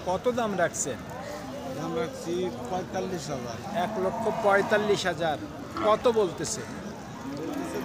কত দাম রাখছেন? দাম রাখছি 45,000। 1,45,000। কত বলতেছে?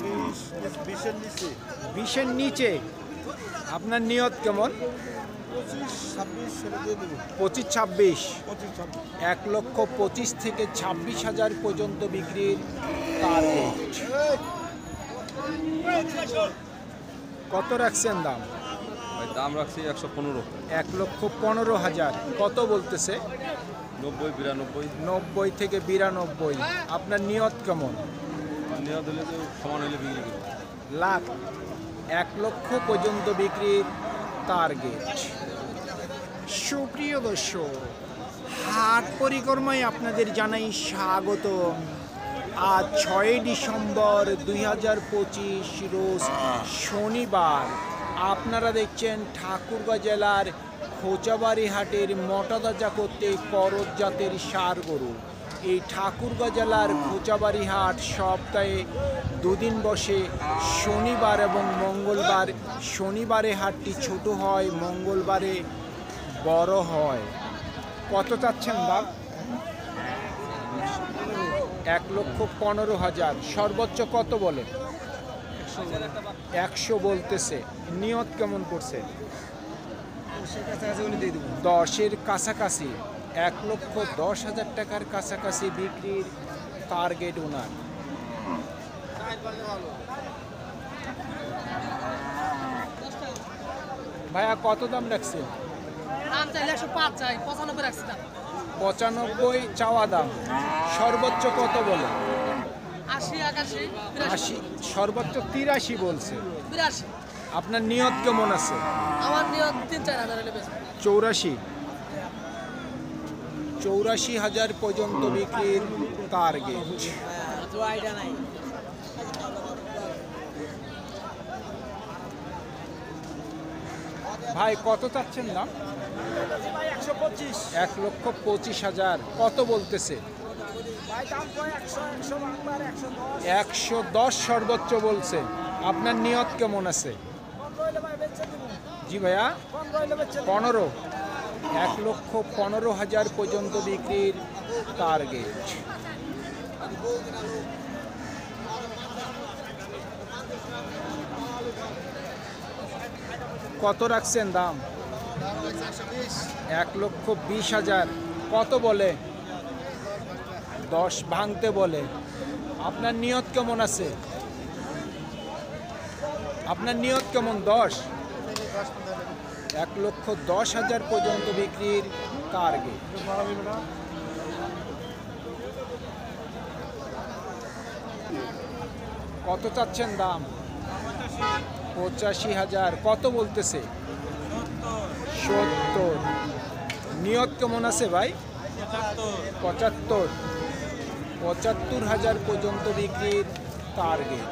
20-20-এর নিচে। 20-এর নিচে। আপনার নিয়ত কেমন? 25-26 ছেড়ে দিয়ে দেবো। 25-26। 25-26। 1,25,000 থেকে 26,000 পর্যন্ত বিক্রির টার্গেট। কত রাখছেন দাম? দাম রাখছি 115। 1,15,000। কত বলতেছে? 90-92। 90 থেকে 92। আপনার নিয়ত কেমন? নিয়ত হলে তো সমান হলে বিক্রি করবো। লাখ 1 লক্ষ পর্যন্ত বিক্রির টার্গেট। সুপ্রিয় দর্শক, হাট পরিক্রমায় আপনাদের জানাই স্বাগত। আজ 6 ডিসেম্বর 2025 রোজ শনিবার। আপনারা দেখছেন ঠাকুরগাঁও জেলার খোঁচাবাড়ি হাটের মোটাতাজা করতে করজ জাতের ষাঁড় গরু। এই ঠাকুরগাঁও জেলার খোঁচাবাড়ি হাট সপ্তাহে দুদিন বসে, শনিবার এবং মঙ্গলবার। শনিবারে হাটটি ছোট হয়, মঙ্গলবারে বড় হয়। কত চাচ্ছেন দাম? 1,15,000। সর্বোচ্চ কত বলে? 100 বলতেছে। নিয়ত কেমন করছে? 10-এর কাছাকাছি। 1,10,000 টাকার কাছাকাছি বিক্রির টার্গেট ওনার। ভাইয়া কত দাম রাখছে? দাম চাইলে 105 চাই, 95 রাখছি দাম। 95 চাওয়া দাম। সর্বোচ্চ কত বলে? 80, 81, 80। সর্বোচ্চ 83 বলছে। 82। আপনার নিয়ত কেমন আছে? আমার নিয়ত 3-4 হাজার হলে বেশ। 84,000 পর্যন্ত বিক্রির টার্গেট। ভাই কত চাচ্ছেন দাম? 1,25,000। কত বলতেছে? 110 সর্বোচ্চ বলছে। আপনার নিয়ত কেমন আছে? জি ভাইয়া, 15। 1,15,000 পর্যন্ত বিক্রির টার্গেট। কত রাখছেন দাম? 1,20,000। কত বলে? 10 ভাঙতে বলে। আপনার নিয়ত কেমন আছে? আপনার নিয়ত কেমন? 10। 1,10,000 পর্যন্ত বিক্রির টার্গেট। কত চাচ্ছেন দাম? 85,000। কত বলতেছে? 70। নিয়ত কেমন আছে ভাই? 75। 75,000 পর্যন্ত বিক্রির টার্গেট।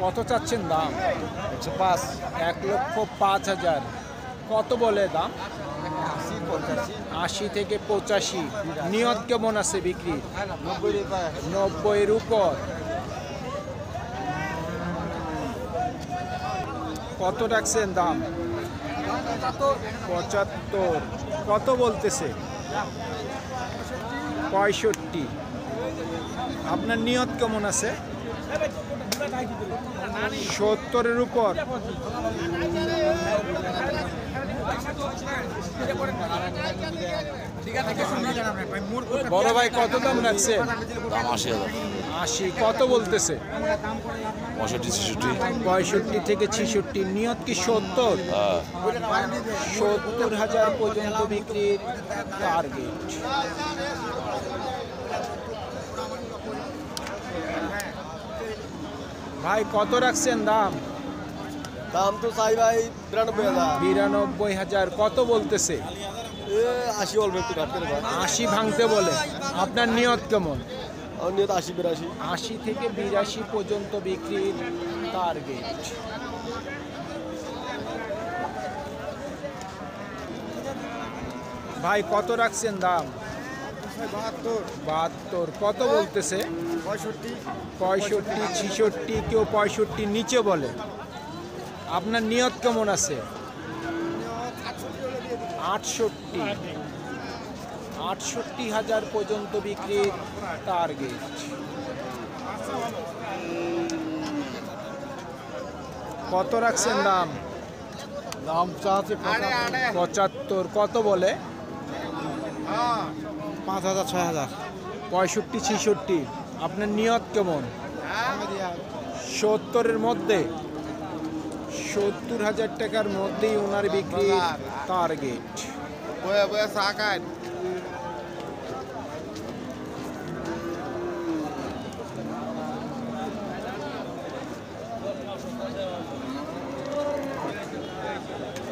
কত চাচ্ছেন দাম? 1,05,000। কত বলে দাম? 80 থেকে 85। নিয়ত কেমন আছে বিক্রি? 90-এর উপর। কত রাখছেন দাম? 75। কত বলতেছে? 65। আপনার নিয়ত কেমন আছে? 70-এর উপর। বড় ভাই কত দাম রাখছে? 80। কত বলতেছে? 65 থেকে 66। নিয়ত কি 70? 70,000 পর্যন্ত বিক্রির টার্গেট। ভাই কত রাখছেন দাম? দাম তো চাই ভাই 92,000। 92,000। কত বলতেছে? 80 বলবে, একটু কাটতে ভাই। 80 ভাঙতে বলে। আপনার নিয়ত কেমন? আমার নিয়ত 80-82। 80 থেকে 82 পর্যন্ত বিক্রির টার্গেট। ভাই কত রাখছেন দাম? 72। কত বলতেছে? 65। 65, 66। কেউ 65 নিচে বলে। আপনার নিয়ত কেমন আছে? 68,000 পর্যন্ত বিক্রির টার্গেট। কত রাখছেন দাম? দাম চাচ্ছে 75। কত বলে? 5,000 6,000। 65 66। আপনার নিয়ত কেমন? 70-এর মধ্যে, 70,000 টাকার মধ্যেই ওনার বিক্রি টার্গেট। বয়ে বয়ে চা খায়।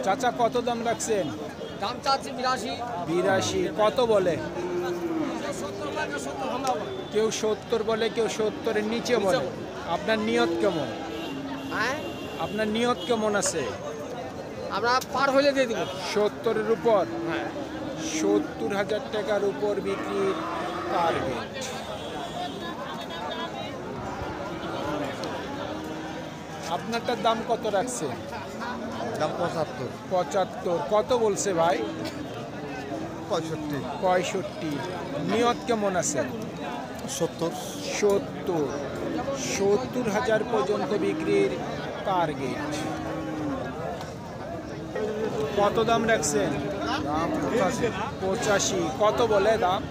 চাচা কত দাম রাখছেন? দাম চাচ্ছি 82। 82। কত বলে? কেউ 70 বলে, কেউ 70-এর নিচে বলে। আপনার নিয়ত কেমন? হ্যাঁ, আপনার নিয়ত কেমন আছে? আমরা পার হইলে দিয়ে দিব। 70-এর উপর, 70,000 টাকার উপর বিক্রির টার্গেট। আপনারটার দাম কত রাখছে? দাম 75 75। কত বলছে ভাই? 65 65। নিয়ত কেমন আছে? 70 70,000 পর্যন্ত বিক্রির টার্গেট। কত দাম রাখছেন? দাম 85 কত বলে দাম?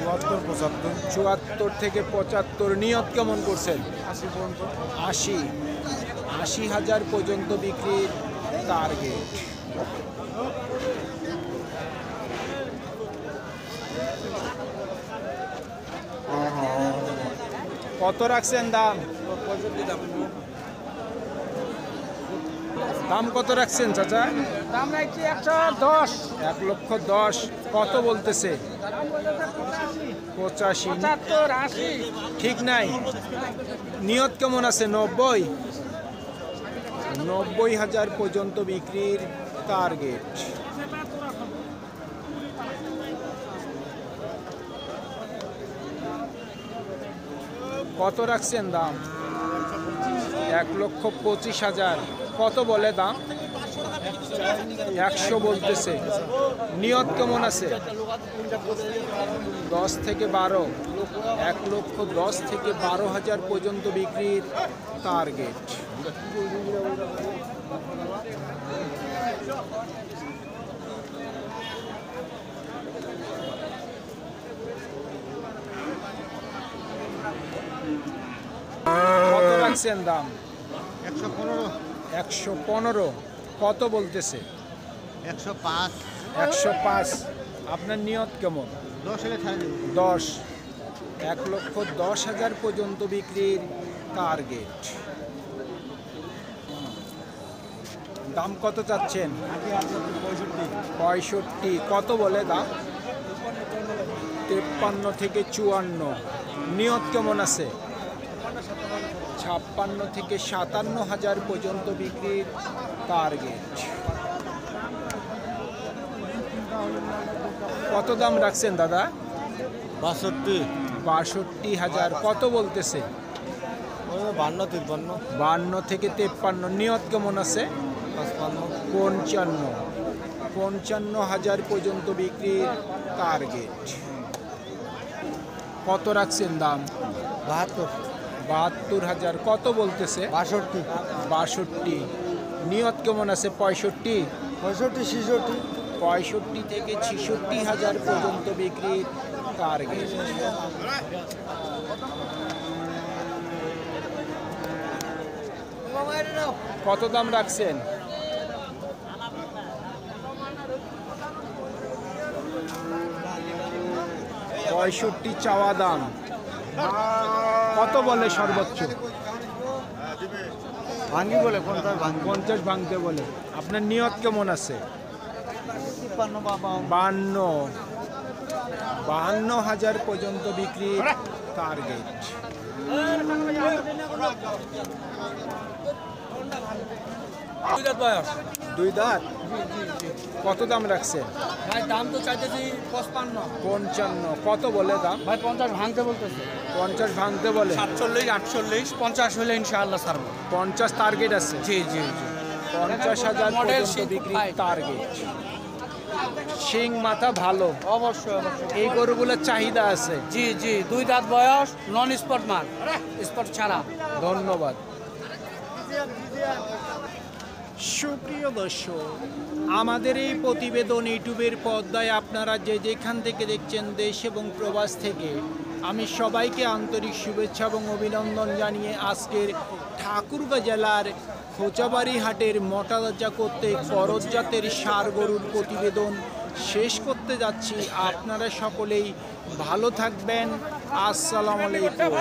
74 75 74 থেকে 75। নিয়ত কেমন করছেন? 80 পর্যন্ত 80,000 পর্যন্ত বিক্রির টার্গেট। কত রাখছেন দাম? দাম কত রাখছেন চাচা? দাম রাখছি 110। 1,10,000। কত বলতেছে? 85। 75 80। ঠিক নাই। নিয়ত কেমন আছে? 90। 90,000 পর্যন্ত বিক্রির টার্গেট। কত রাখছেন দাম? 1,25,000। কত বলে দাম? 100 বলতেছে। নিয়ত কেমন আছে? 10 থেকে 12। 1,10,000 থেকে 12,000 পর্যন্ত বিক্রির টার্গেট। কত রাখছেন দাম? 115 115। কত বলতেছে? 105 105। আপনার নিয়ত কেমন? 10 হলে ছাড় দেব। 10। 1,10,000 পর্যন্ত বিক্রির টার্গেট। দাম কত চাচ্ছেন? 65। কত বলে দাম? 53 থেকে 54। নিয়ত কেমন আছে? 56 থেকে 57,000 পর্যন্ত বিক্রির টার্গেট। কত দাম রাখছেন দাদা? 62 62,000। কত বলতেছে? 52 53 52 থেকে 53। নিয়ত কেমন আছে? 55 55,000 পর্যন্ত বিক্রির টার্গেট। কত রাখছেন দাম? 72 72,000। কত বলতেছে? 62 62। নিয়ত কেমন আছে? 65। 65 66 65 থেকে 66,000 পর্যন্ত বিক্রির টার্গেট। কত দাম রাখছেন? 65 চাওয়া দাম। কত বলে সর্বোচ্চ? ভাঙ্গি বলে কোনটা ভাঙ্গি 50 ভাঙতে বলে। আপনার নিয়ত কেমন আছে? 53 বাবা 52,000 পর্যন্ত বিক্রির টার্গেট। দুই দাঁত। কত দাম রাখছেন? ভাই দাম তো চাইতেছি 55। 55। কত বলে দাম? ভাই 50 ভাঙতে বলতেছে। 50 ভাঙতে বলে। 47 48 50 হলে ইনশাআল্লাহ ছাড়বো। 50 টার্গেট আছে। জি জি জি। 50,000 মডেল পর্যন্ত সিং বিক্রি ফাইভ। টার্গেট। শিং মাথা ভালো, অবশ্যই অবশ্যই। এই গরুগুলোর চাহিদা আছে। জি জি, 2 দাঁত বয়স, নন স্পট মাল, স্পট ছাড়া। ধন্যবাদ। সুপ্রিয় দর্শক, আমাদের এই প্রতিবেদন ইউটিউবের পর্দায় আপনারা যে যেখান থেকে দেখছেন, দেশ এবং প্রবাস থেকে, আমি সবাইকে আন্তরিক শুভেচ্ছা এবং অভিনন্দন জানিয়ে আজকের ঠাকুরগাঁ জেলার খোঁচাবাড়ি হাটের মোটা করতে করজ জাতের ষাঁড় গরুর প্রতিবেদন শেষ করতে যাচ্ছি। আপনারা সকলেই ভালো থাকবেন। আসসালামু আলাইকুম।